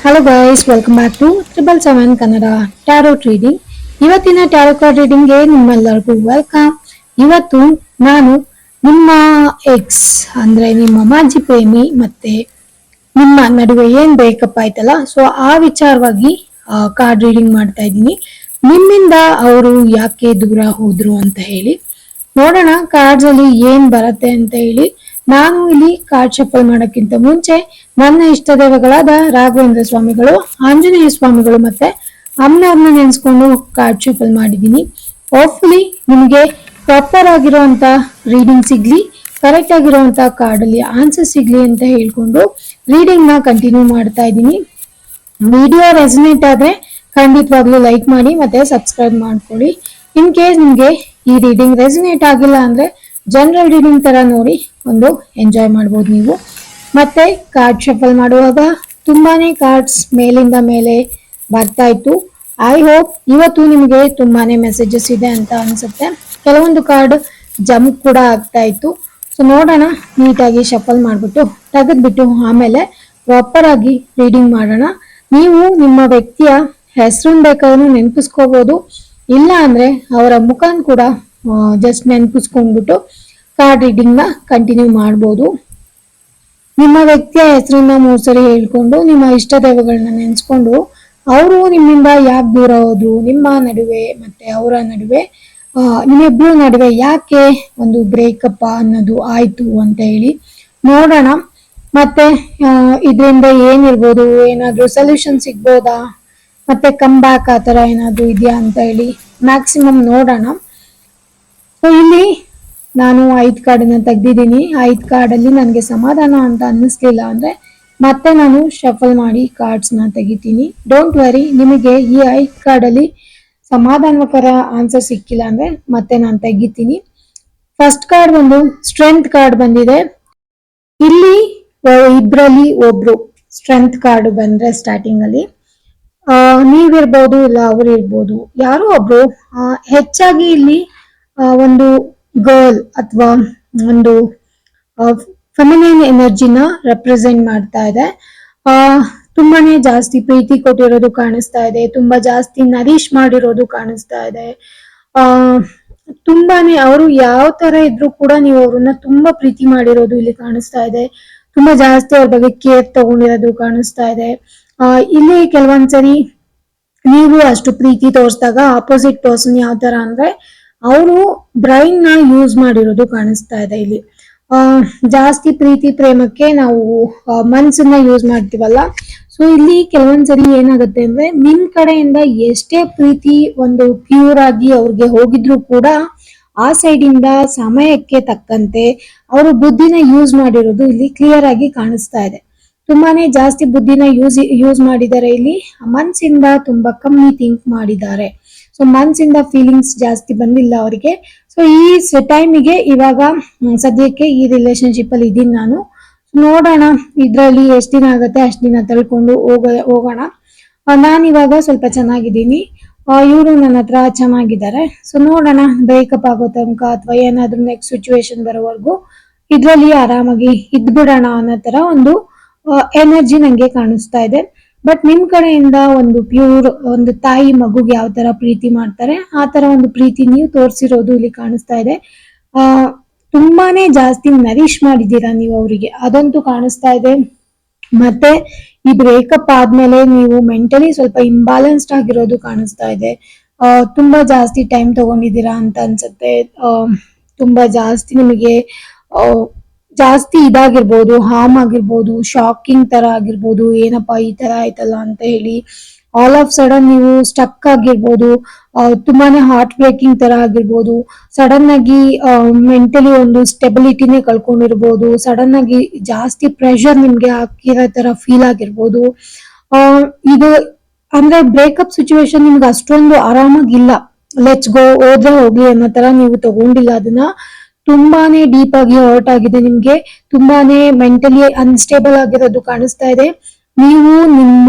Hello guys, welcome back to 777 Kannada tarot reading. ಇವತ್ತಿನ tarot card ರೀಡಿಂಗ್ಗೆ ನಿಮ್ಮೆಲ್ಲರಿಗೂ ವೆಲ್ಕಮ್. ಇವತ್ತು ನಾನು ನಿಮ್ಮ ಎಕ್ಸ್ ಅಂದ್ರೆ ನಿಮ್ಮ ಮಾಜಿ ಪ್ರೇಮಿ ಮತ್ತೆ ನಿಮ್ಮ ನಡುವೆ ಏನ್ ಬ್ರೇಕಪ್ ಆಯ್ತಲ್ಲ, ಸೊ ಆ ವಿಚಾರವಾಗಿ ಕಾರ್ಡ್ ರೀಡಿಂಗ್ ಮಾಡ್ತಾ ಇದ್ದೀನಿ. ನಿಮ್ಮಿಂದ ಅವರು ಯಾಕೆ ದೂರ ಹೋದ್ರು ಅಂತ ಹೇಳಿ ನೋಡೋಣ ಕಾರ್ಡ್ಸ್ ಅಲ್ಲಿ ಏನ್ ಬರತ್ತೆ ಅಂತ ಹೇಳಿ. ನಾನು ಇಲ್ಲಿ ಕಾರ್ಡ್ ಶಫಲ್ ಮಾಡೋಕ್ಕಿಂತ ಮುಂಚೆ ನನ್ನ ಇಷ್ಟ ದೇವಗಳಾದ ರಾಘವೇಂದ್ರ ಸ್ವಾಮಿಗಳು, ಆಂಜನೇಯ ಸ್ವಾಮಿಗಳು ಮತ್ತೆ ಅಮ್ಮನವ್ರನ್ನ ನೆನೆಸ್ಕೊಂಡು ಕಾರ್ಡ್ ಶಫಲ್ ಮಾಡಿದ್ದೀನಿ. ಹೋಪ್ಫುಲಿ ನಿಮಗೆ ಪ್ರಾಪರ್ ಆಗಿರುವಂತ ರೀಡಿಂಗ್ ಸಿಗ್ಲಿ, ಕರೆಕ್ಟ್ ಆಗಿರುವಂತ ಕಾರ್ಡ್ ಅಲ್ಲಿ ಆನ್ಸರ್ ಸಿಗ್ಲಿ ಅಂತ ಹೇಳ್ಕೊಂಡು ರೀಡಿಂಗ್ ನ ಕಂಟಿನ್ಯೂ ಮಾಡ್ತಾ ಇದ್ದೀನಿ. ವಿಡಿಯೋ ರೆಸನೇಟ್ ಆದ್ರೆ ಖಂಡಿತವಾಗ್ಲೂ ಲೈಕ್ ಮಾಡಿ ಮತ್ತೆ ಸಬ್ಸ್ಕ್ರೈಬ್ ಮಾಡ್ಕೊಳ್ಳಿ. ಇನ್ ಕೇಸ್ ನಿಮ್ಗೆ ಈ ರೀಡಿಂಗ್ ರೆಸನೇಟ್ ಆಗಿಲ್ಲ ಅಂದ್ರೆ ಜನರಲ್ ರೀಡಿಂಗ್ ತರ ನೋಡಿ ಒಂದು ಎಂಜಾಯ್ ಮಾಡ್ಬೋದು ನೀವು. ಮತ್ತೆ ಕಾರ್ಡ್ ಶಫಲ್ ಮಾಡುವಾಗ ತುಂಬಾನೇ ಕಾರ್ಡ್ಸ್ ಮೇಲಿಂದ ಮೇಲೆ ಬರ್ತಾ ಇತ್ತು. ಐ ಹೋಪ್ ಇವತ್ತು ನಿಮಗೆ ತುಂಬಾನೇ ಮೆಸೇಜಸ್ ಇದೆ ಅಂತ ಅನ್ಸುತ್ತೆ. ಕೆಲವೊಂದು ಕಾರ್ಡ್ ಜಂಪ್ ಕೂಡ ಆಗ್ತಾ ಇತ್ತು. ಸೊ ನೋಡೋಣ, ನೀಟಾಗಿ ಶಫಲ್ ಮಾಡ್ಬಿಟ್ಟು ತೆಗೆದ್ಬಿಟ್ಟು ಆಮೇಲೆ ಪ್ರಾಪರ್ ಆಗಿ ರೀಡಿಂಗ್ ಮಾಡೋಣ. ನೀವು ನಿಮ್ಮ ವ್ಯಕ್ತಿಯ ಹೆಸರನ್ನ ಬೇಕಾದ್ರೂ ನೆನಪಿಸ್ಕೋಬಹುದು, ಇಲ್ಲ ಅಂದ್ರೆ ಅವರ ಮುಖನ್ ಕೂಡ ಜಸ್ಟ್ ನೆನಪಿಸ್ಕೊಂಡ್ಬಿಟ್ಟು ಕಾರ್ಡ್ ರೀಡಿಂಗ್ ನ ಕಂಟಿನ್ಯೂ ಮಾಡ್ಬೋದು. ನಿಮ್ಮ ವ್ಯಕ್ತಿಯ ಹೆಸರನ್ನ 3 ಸರಿ ಹೇಳ್ಕೊಂಡು ನಿಮ್ಮ ಇಷ್ಟ ದೈವಗಳನ್ನ ನೆನೆಸ್ಕೊಂಡು ಅವರು ನಿಮ್ಮಿಂದ ಯಾಕೆ ದೂರ ಹೋದ್ರು, ನಿಮ್ಮ ನಡುವೆ ಮತ್ತೆ ಅವರ ನಡುವೆ ನಿಮ್ಮಿಬ್ರು ನಡುವೆ ಯಾಕೆ ಒಂದು ಬ್ರೇಕಪ್ ಅನ್ನೋದು ಆಯ್ತು ಅಂತ ಹೇಳಿ ನೋಡೋಣ. ಮತ್ತೆ ಇದರಿಂದ ಏನಿರ್ಬೋದು, ಏನಾದ್ರೂ ಸೊಲ್ಯೂಷನ್ ಸಿಗ್ಬೋದಾ, ಮತ್ತೆ ಕಮ್ ಬ್ಯಾಕ್ ಆ ತರ ಏನಾದ್ರೂ ಇದೆಯಾ ಅಂತ ಹೇಳಿ ಮ್ಯಾಕ್ಸಿಮಮ್ ನೋಡೋಣ. ಸೊ ಇಲ್ಲಿ ನಾನು 5 ಕಾರ್ಡನ್ನ ತೆಗ್ದಿದ್ದೀನಿ. 5 ಕಾರ್ಡಲ್ಲಿ ನನಗೆ ಸಮಾಧಾನ ಅಂತ ಅನ್ನಿಸ್ಲಿಲ್ಲ ಅಂದ್ರೆ ಮತ್ತೆ ನಾನು ಶಫಲ್ ಮಾಡಿ ಕಾರ್ಡ್ಸ್ನ ತೆಗಿತೀನಿ. ಡೋಂಟ್ ವರಿ, ನಿಮಗೆ ಈ 5 ಕಾರ್ಡಲ್ಲಿ ಸಮಾಧಾನಕರ ಆನ್ಸರ್ ಸಿಕ್ಕಿಲ್ಲ ಅಂದ್ರೆ ಮತ್ತೆ ನಾನು ತೆಗಿತೀನಿ. ಫಸ್ಟ್ ಕಾರ್ಡ್ ಒಂದು ಸ್ಟ್ರೆಂತ್ ಕಾರ್ಡ್ ಬಂದಿದೆ. ಇಲ್ಲಿ ಇಬ್ರಲ್ಲಿ ಒಬ್ರು ಸ್ಟ್ರೆಂತ್ ಕಾರ್ಡ್ ಬಂದ್ರೆ ಸ್ಟಾರ್ಟಿಂಗ್ ಅಲ್ಲಿ ನೀವಿರ್ಬೋದು ಇಲ್ಲ ಅವ್ರು ಇರ್ಬೋದು, ಯಾರೋ ಒಬ್ರು ಹೆಚ್ಚಾಗಿ ಇಲ್ಲಿ ಒಂದು ಗರ್ಲ್ ಅಥವಾ ಒಂದು ಫೆಮಿನೈನ್ ಎನರ್ಜಿನ ರೆಪ್ರೆಸೆಂಟ್ ಮಾಡ್ತಾ ಇದೆ. ತುಂಬಾನೇ ಜಾಸ್ತಿ ಪ್ರೀತಿ ಕೊಟ್ಟಿರೋದು ಕಾಣಿಸ್ತಾ ಇದೆ, ತುಂಬಾ ಜಾಸ್ತಿ ನರೀಶ್ ಮಾಡಿರೋದು ಕಾಣಿಸ್ತಾ ಇದೆ. ತುಂಬಾನೇ ಅವರು ಯಾವ ತರ ಇದ್ರು ಕೂಡ ನೀವು ಅವ್ರನ್ನ ತುಂಬಾ ಪ್ರೀತಿ ಮಾಡಿರೋದು ಇಲ್ಲಿ ಕಾಣಿಸ್ತಾ ಇದೆ. ತುಂಬಾ ಜಾಸ್ತಿ ಅವ್ರ ಬಗ್ಗೆ ಕೇರ್ ತಗೊಂಡಿರೋದು ಕಾಣಿಸ್ತಾ ಇದೆ. ಇಲ್ಲಿ ಕೆಲವೊಂದ್ಸರಿ ನೀವು ಅಷ್ಟು ಪ್ರೀತಿ ತೋರಿಸಿದಾಗ ಆಪೋಸಿಟ್ ಪರ್ಸನ್ ಯಾವ ತರ ಅಂದ್ರೆ ಅವರು ಬ್ರೈನ್ ನ ಯೂಸ್ ಮಾಡಿರೋದು ಕಾಣಿಸ್ತಾ ಇದೆ. ಇಲ್ಲಿ ಜಾಸ್ತಿ ಪ್ರೀತಿ ಪ್ರೇಮಕ್ಕೆ ನಾವು ಮನ್ಸನ್ನ ಯೂಸ್ ಮಾಡ್ತೀವಲ್ಲ, ಸೊ ಇಲ್ಲಿ ಕೆಲವೊಂದ್ಸರಿ ಏನಾಗುತ್ತೆ ಅಂದ್ರೆ ನಿಮ್ ಕಡೆಯಿಂದ ಎಷ್ಟೇ ಪ್ರೀತಿ ಒಂದು ಪ್ಯೂರ್ ಆಗಿ ಅವ್ರಿಗೆ ಹೋಗಿದ್ರು ಕೂಡ ಆ ಸೈಡ್ ಇಂದ ಸಮಯಕ್ಕೆ ತಕ್ಕಂತೆ ಅವರು ಬುದ್ಧಿನ ಯೂಸ್ ಮಾಡಿರೋದು ಇಲ್ಲಿ ಕ್ಲಿಯರ್ ಆಗಿ ಕಾಣಿಸ್ತಾ ಇದೆ. ತುಂಬಾನೇ ಜಾಸ್ತಿ ಬುದ್ಧಿನ ಯೂಸ್ ಮಾಡಿದ್ದಾರೆ. ಇಲ್ಲಿ ಮನ್ಸಿಂದ ತುಂಬಾ ಕಮ್ಮಿ ಥಿಂಕ್ ಮಾಡಿದ್ದಾರೆ. ಸೊ ಮನ್ಸಿಂದ ಫೀಲಿಂಗ್ಸ್ ಜಾಸ್ತಿ ಬಂದಿಲ್ಲ ಅವರಿಗೆ. ಸೊ ಈ ಟೈಮಿಗೆ ಇವಾಗ ಸದ್ಯಕ್ಕೆ ಈ ರಿಲೇಶನ್ಶಿಪ್ ಅಲ್ಲಿ ಇದೀನಿ ನಾನು. ನೋಡೋಣ ಇದ್ರಲ್ಲಿ ಎಷ್ಟು ದಿನ ಆಗುತ್ತೆ ಅಷ್ಟು ದಿನ ತಳ್ಕೊಂಡು ಹೋಗೋಣ. ನಾನು ಇವಾಗ ಸ್ವಲ್ಪ ಚೆನ್ನಾಗಿದ್ದೀನಿ, ಇವರು ನನ್ನ ಹತ್ರ ಚೆನ್ನಾಗಿದ್ದಾರೆ. ಸೊ ನೋಡೋಣ ಬ್ರೇಕಪ್ ಆಗೋ ತನಕ ಅಥವಾ ಏನಾದ್ರೂ ನೆಕ್ಸ್ಟ್ ಸಿಚುವೇಶನ್ ಬರೋವರೆಗೂ ಇದ್ರಲ್ಲಿ ಆರಾಮಾಗಿ ಇದ್ಬಿಡೋಣ ಅನ್ನೋ ತರ ಒಂದು ಎನರ್ಜಿ ನಂಗೆ ಕಾಣಿಸ್ತಾ ಇದೆ. ಬಟ್ ನಿಮ್ ಕಡೆಯಿಂದ ಒಂದು ಪ್ಯೂರ್ ಒಂದು ತಾಯಿ ಮಗುಗೆ ಯಾವ ತರ ಪ್ರೀತಿ ಮಾಡ್ತಾರೆ ಆ ತರ ಒಂದು ಪ್ರೀತಿ ನೀವು ತೋರಿಸಿರೋದು ಇಲ್ಲಿ ಕಾಣಿಸ್ತಾ ಇದೆ. ತುಂಬಾನೇ ಜಾಸ್ತಿ ನರೀಶ್ ಮಾಡಿದ್ದೀರಾ ನೀವು ಅವರಿಗೆ, ಅದಂತೂ ಕಾಣಿಸ್ತಾ ಇದೆ. ಮತ್ತೆ ಈ ಬ್ರೇಕಪ್ ಆದ್ಮೇಲೆ ನೀವು ಮೆಂಟಲಿ ಸ್ವಲ್ಪ ಇಂಬ್ಯಾಲೆನ್ಸ್ಡ್ ಆಗಿರೋದು ಕಾಣಿಸ್ತಾ ಇದೆ. ತುಂಬಾ ಜಾಸ್ತಿ ಟೈಮ್ ತಗೊಂಡಿದ್ದೀರಾ ಅಂತ ಅನ್ಸುತ್ತೆ. ತುಂಬಾ ಜಾಸ್ತಿ ನಿಮಗೆ ಜಾಸ್ತಿ ಇದಾಗಿರ್ಬೋದು, ಹಾರ್ಮ್ ಆಗಿರ್ಬೋದು, ಶಾಕಿಂಗ್ ತರ ಆಗಿರ್ಬೋದು, ಏನಪ್ಪಾ ಈ ತರ ಆಯ್ತಲ್ಲ ಅಂತ ಹೇಳಿ ಆಲ್ ಆಫ್ ಸಡನ್ ನೀವು ಸ್ಟಕ್ ಆಗಿರ್ಬೋದು, ತುಂಬಾನೇ ಹಾರ್ಟ್ ಬ್ರೇಕಿಂಗ್ ತರ ಆಗಿರ್ಬೋದು, ಸಡನ್ ಆಗಿ ಮೆಂಟಲಿ ಒಂದು ಸ್ಟೆಬಿಲಿಟಿನೇ ಕಳ್ಕೊಂಡಿರ್ಬೋದು, ಸಡನ್ ಆಗಿ ಜಾಸ್ತಿ ಪ್ರೆಷರ್ ನಿಮ್ಗೆ ಹಾಕಿರೋ ತರ ಫೀಲ್ ಆಗಿರ್ಬೋದು. ಇದು ಅಂದ್ರೆ ಬ್ರೇಕಪ್ ಸಿಚುವೇಶನ್ ನಿಮ್ಗೆ ಅಷ್ಟೊಂದು ಆರಾಮಾಗಿಲ್ಲ, ಲೆಟ್ಸ್ ಗೋ ಹೋದ್ರೆ ಹೋಗ್ಲಿ ಅನ್ನೋ ತರ ನೀವು ತಗೊಂಡಿಲ್ಲ ಅದನ್ನ. ತುಂಬಾನೇ ಡೀಪ್ ಆಗಿ ಹರ್ಟ್ ಆಗಿದೆ ನಿಮ್ಗೆ, ತುಂಬಾನೇ ಮೆಂಟಲಿ ಅನ್ಸ್ಟೇಬಲ್ ಆಗಿರೋದು ಕಾಣಿಸ್ತಾ ಇದೆ. ನೀವು ನಿಮ್ಮ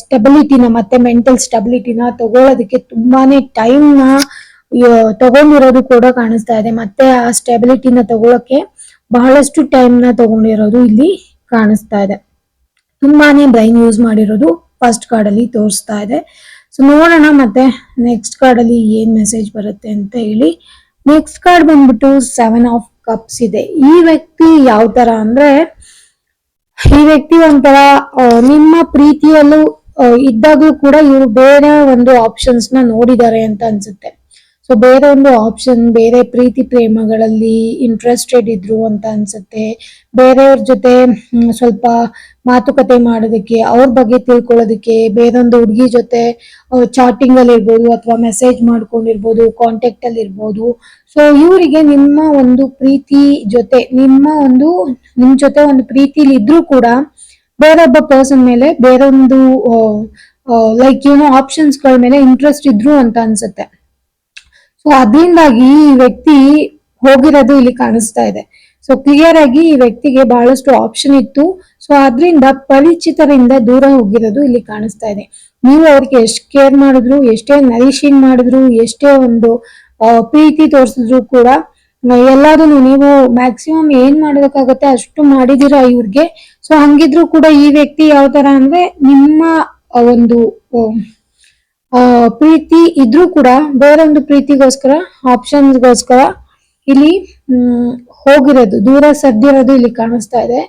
ಸ್ಟೆಬಿಲಿಟಿನ ಮತ್ತೆ ಮೆಂಟಲ್ ಸ್ಟೆಬಿಲಿಟಿನ ತಗೊಳ್ಳೋದಕ್ಕೆ ತುಂಬಾನೇ ಟೈಮ್ ನ ತಗೊಂಡಿರೋದು ಕೂಡ ಕಾಣಿಸ್ತಾ ಇದೆ. ಮತ್ತೆ ಆ ಸ್ಟೆಬಿಲಿಟಿನ ತಗೊಳಕ್ಕೆ ಬಹಳಷ್ಟು ಟೈಮ್ ನ ತಗೊಂಡಿರೋದು ಇಲ್ಲಿ ಕಾಣಿಸ್ತಾ ಇದೆ. ತುಂಬಾನೇ ಬ್ರೈನ್ ಯೂಸ್ ಮಾಡಿರೋದು ಫಸ್ಟ್ ಕಾರ್ಡ್ ಅಲ್ಲಿ ತೋರಿಸ್ತಾ ಇದೆ. ಸೊ ನೋಡೋಣ ಮತ್ತೆ ನೆಕ್ಸ್ಟ್ ಕಾರ್ಡ್ ಅಲ್ಲಿ ಏನ್ ಮೆಸೇಜ್ ಬರುತ್ತೆ ಅಂತ ಹೇಳಿ. ನೆಕ್ಸ್ಟ್ ಕಾರ್ಡ್ ಬಂದ್ಬಿಟ್ಟು 7 ಆಫ್ ಕಪ್ಸ್ ಇದೆ. ಈ ವ್ಯಕ್ತಿ ಯಾವ ತರ ಅಂದ್ರೆ, ಈ ವ್ಯಕ್ತಿ ಒಂಥರ ನಿಮ್ಮ ಪ್ರೀತಿಯಲ್ಲೂ ಇದ್ದಾಗ್ಲೂ ಕೂಡ ಇವರು ಬೇರೆ ಒಂದು ಆಪ್ಷನ್ಸ್ ನ ನೋಡಿದ್ದಾರೆ ಅಂತ ಅನ್ಸುತ್ತೆ. ಸೊ ಬೇರೆ ಒಂದು ಆಪ್ಷನ್, ಬೇರೆ ಪ್ರೀತಿ ಪ್ರೇಮಗಳಲ್ಲಿ ಇಂಟ್ರೆಸ್ಟೆಡ್ ಇದ್ರು ಅಂತ ಅನ್ಸುತ್ತೆ. ಬೇರೆಯವ್ರ ಜೊತೆ ಸ್ವಲ್ಪ ಮಾತುಕತೆ ಮಾಡೋದಕ್ಕೆ, ಅವ್ರ ಬಗ್ಗೆ ತಿಳ್ಕೊಳ್ಳೋದಕ್ಕೆ, ಬೇರೊಂದು ಹುಡುಗಿ ಜೊತೆ ಚಾಟಿಂಗ್ ಅಲ್ಲಿ ಇರ್ಬೋದು ಅಥವಾ ಮೆಸೇಜ್ ಮಾಡ್ಕೊಂಡಿರ್ಬೋದು, ಕಾಂಟ್ಯಾಕ್ಟ್ ಅಲ್ಲಿ ಇರ್ಬೋದು. ಸೊ ಇವರಿಗೆ ನಿಮ್ಮ ಒಂದು ಪ್ರೀತಿ ಜೊತೆ, ನಿಮ್ ಜೊತೆ ಒಂದು ಪ್ರೀತಿಲಿ ಇದ್ರೂ ಕೂಡ ಬೇರೊಬ್ಬ ಪರ್ಸನ್ ಮೇಲೆ ಬೇರೊಂದು ಲೈಕ್ ಆಪ್ಷನ್ಸ್ ಗಳ ಮೇಲೆ ಇಂಟ್ರೆಸ್ಟ್ ಇದ್ರು ಅಂತ ಅನ್ಸುತ್ತೆ. ಸೊ ಅದರಿಂದಾಗಿ ಈ ವ್ಯಕ್ತಿ ಹೋಗಿರೋದು ಇಲ್ಲಿ ಕಾಣಿಸ್ತಾ ಇದೆ. ಸೊ ಕ್ಲಿಯರ್ ಆಗಿ ಈ ವ್ಯಕ್ತಿಗೆ ಬಹಳಷ್ಟು ಆಪ್ಷನ್ ಇತ್ತು. ಸೊ ಅದರಿಂದ ಪರಿಚಿತರಿಂದ ದೂರ ಹೋಗಿರೋದು ಇಲ್ಲಿ ಕಾಣಿಸ್ತಾ ಇದೆ. ನೀವು ಅವ್ರಿಗೆ ಎಷ್ಟು ಕೇರ್ ಮಾಡಿದ್ರು, ಎಷ್ಟೇ ನರಿಶಿಂಗ್ ಮಾಡಿದ್ರು, ಎಷ್ಟೇ ಒಂದು ಪ್ರೀತಿ ತೋರಿಸಿದ್ರು ಕೂಡ ಎಲ್ಲಾದನ್ನು ನೀವು ಮ್ಯಾಕ್ಸಿಮಮ್ ಏನ್ ಮಾಡೋದಕ್ಕಾಗತ್ತೆ ಅಷ್ಟು ಮಾಡಿದೀರಾ ಇವ್ರಿಗೆ. ಸೊ ಹಂಗಿದ್ರು ಕೂಡ ಈ ವ್ಯಕ್ತಿ ಯಾವ ತರ ಅಂದ್ರೆ, ನಿಮ್ಮ ಒಂದು ಪ್ರೀತಿ ಇದ್ರೂ ಕೂಡ ಬೇರೊಂದು ಪ್ರೀತಿಗೋಸ್ಕರ, ಆಪ್ಷನ್ಸ್ಗೋಸ್ಕರ ಇಲ್ಲಿ ಹೋಗಿರೋದು, ದೂರ ಸದ್ದಿರೋದು ಇಲ್ಲಿ ಕಾಣಿಸ್ತಾ ಇದೆ.